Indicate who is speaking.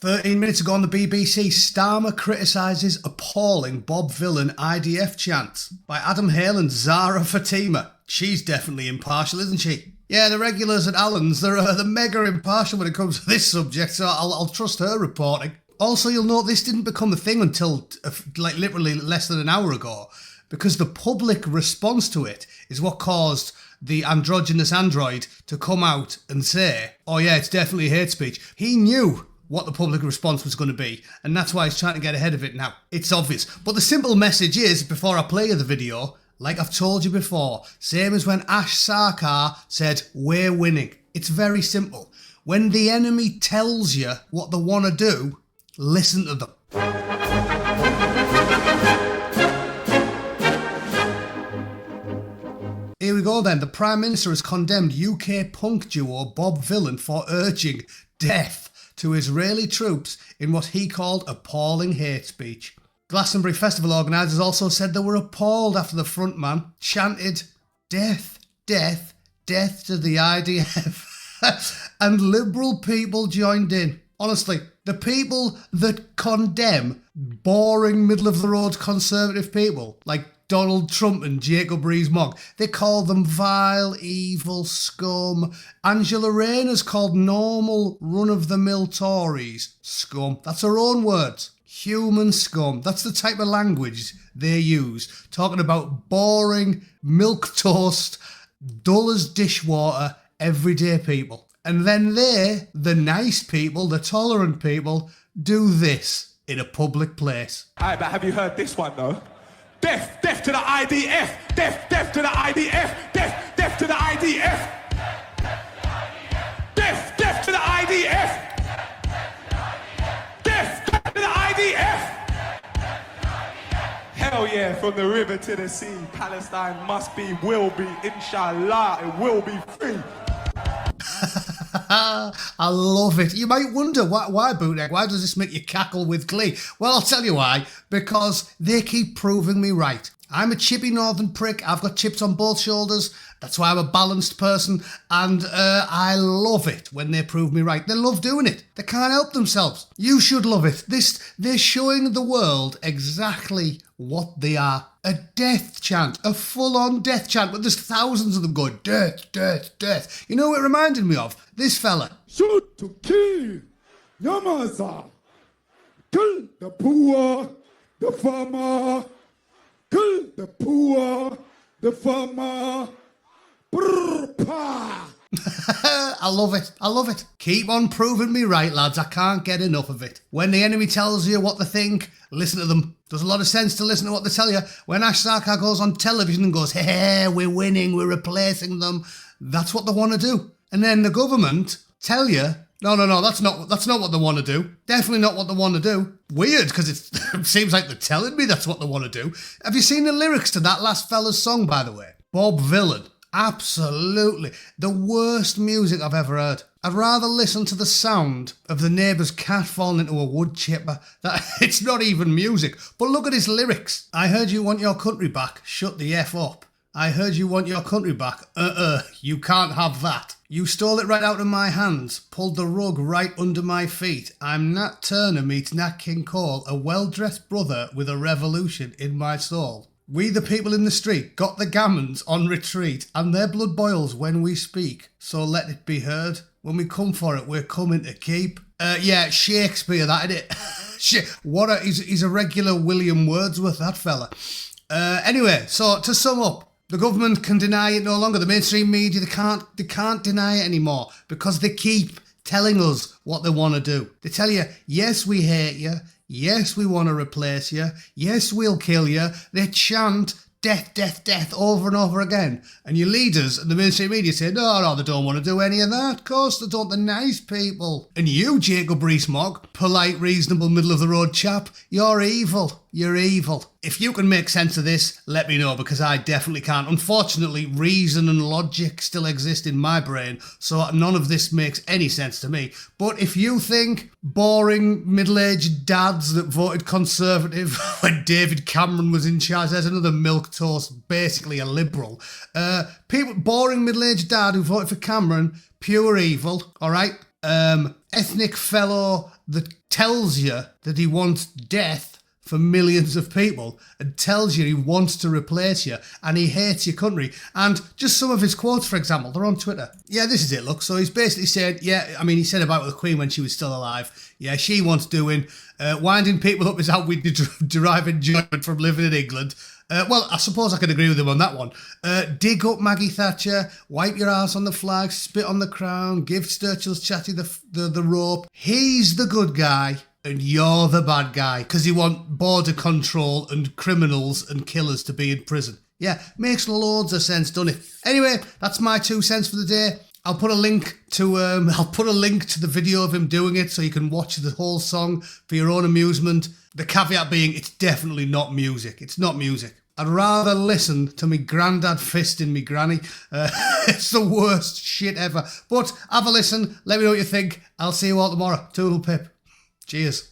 Speaker 1: 13 minutes ago on the BBC, Starmer criticises appalling Bob Villain IDF chant by Adam Hale and Zara Fatima. She's definitely impartial, isn't she? Yeah, the regulars at Allen's, they're mega impartial when it comes to this subject, so I'll trust her reporting. Also, you'll note this didn't become a thing until, literally less than an hour ago, because the public response to it is what caused the androgynous android to come out and say, oh yeah, it's definitely hate speech. He knew what the public response was going to be, and that's why he's trying to get ahead of it now. It's obvious. But the simple message is, before I play you the video, like I've told you before, same as when Ash Sarkar said, we're winning. It's very simple. When the enemy tells you what they want to do, listen to them. Here we go then. The Prime Minister has condemned UK punk duo Bob Villain for urging death to Israeli troops in what he called appalling hate speech. Glastonbury Festival organisers also said they were appalled after the frontman chanted death, death, death to the IDF and liberal people joined in. Honestly, the people that condemn boring middle-of-the-road conservative people like Donald Trump and Jacob Rees-Mogg, they call them vile, evil scum. Angela Rayner's called normal, run-of-the-mill Tories scum. That's her own words. Human scum. That's the type of language they use. Talking about boring, milquetoast, dull as dishwater, everyday people. And then they, the nice people, the tolerant people, do this in a public place.
Speaker 2: Alright, but have you heard this one though? Death, death to the IDF! Death, death to the IDF! Death, death to the IDF! Death, death to the IDF! Death, death to the IDF! Hell yeah, from the river to the sea, Palestine must be, will be, inshallah, it will be free.
Speaker 1: I love it. You might wonder, why Bootneck? Why does this make you cackle with glee? Well, I'll tell you why. Because they keep proving me right. I'm a chippy northern prick. I've got chips on both shoulders. That's why I'm a balanced person. And I love it when they prove me right. They love doing it. They can't help themselves. You should love it. They're showing the world exactly what they are. A death chant. A full-on death chant. But there's thousands of them going, death, death, death. You know what it reminded me of? This fella.
Speaker 3: Shoot to kill. Yamasa. Kill the poor, the farmer. Kill the poor, the farmer.
Speaker 1: I love it. I love it. Keep on proving me right, lads. I can't get enough of it. When the enemy tells you what they think, listen to them. Does a lot of sense to listen to what they tell you. When Ash Sarkar goes on television and goes, hey, we're winning, we're replacing them, that's what they want to do. And then the government tell you, no, that's not what they want to do. Definitely not what they want to do. Weird, because it seems like they're telling me that's what they want to do. Have you seen the lyrics to that last fella's song, by the way? Bob Villain. Absolutely. The worst music I've ever heard. I'd rather listen to the sound of the neighbour's cat falling into a wood chipper. It's not even music. But look at his lyrics. I heard you want your country back. Shut the F up. I heard you want your country back. You can't have that. You stole it right out of my hands, pulled the rug right under my feet. I'm Nat Turner meets Nat King Cole, a well-dressed brother with a revolution in my soul. We the people in the street got the gammons on retreat, and their blood boils when we speak, so let it be heard. When we come for it, we're coming to keep. Yeah, Shakespeare, that, innit? He's a regular William Wordsworth, that fella. Anyway, so to sum up, the government can deny it no longer. The mainstream media, they can't deny it anymore because they keep telling us what they want to do. They tell you, yes, we hate you. Yes, we want to replace you. Yes, we'll kill you. They chant death, death, death over and over again. And your leaders and the mainstream media say, no, they don't want to do any of that. Of course they don't, the nice people. And you, Jacob Rees-Mogg, polite, reasonable, middle-of-the-road chap, you're evil. You're evil. If you can make sense of this, let me know, because I definitely can't. Unfortunately, reason and logic still exist in my brain, so none of this makes any sense to me. But if you think boring middle-aged dads that voted Conservative when David Cameron was in charge, there's another milquetoast, basically a liberal. Boring middle-aged dad who voted for Cameron, pure evil, all right? Ethnic fellow that tells you that he wants death for millions of people and tells you he wants to replace you and he hates your country. And just some of his quotes, for example, they're on Twitter. Yeah, this is it, look. So he's basically said, he said about the Queen when she was still alive. Yeah, she wants doing. Winding people up is how we derive enjoyment from living in England. Well, I suppose I could agree with him on that one. Dig up Maggie Thatcher, wipe your ass on the flag, spit on the crown, give Sturchill's chatty the rope. He's the good guy and you're the bad guy because you want border control and criminals and killers to be in prison. Yeah, makes loads of sense, doesn't it? Anyway, that's my 2 cents for the day. I'll put a link to the video of him doing it so you can watch the whole song for your own amusement. The caveat being, it's definitely not music. It's not music. I'd rather listen to me granddad fisting me granny. It's the worst shit ever. But have a listen. Let me know what you think. I'll see you all tomorrow. Toodle pip. Cheers.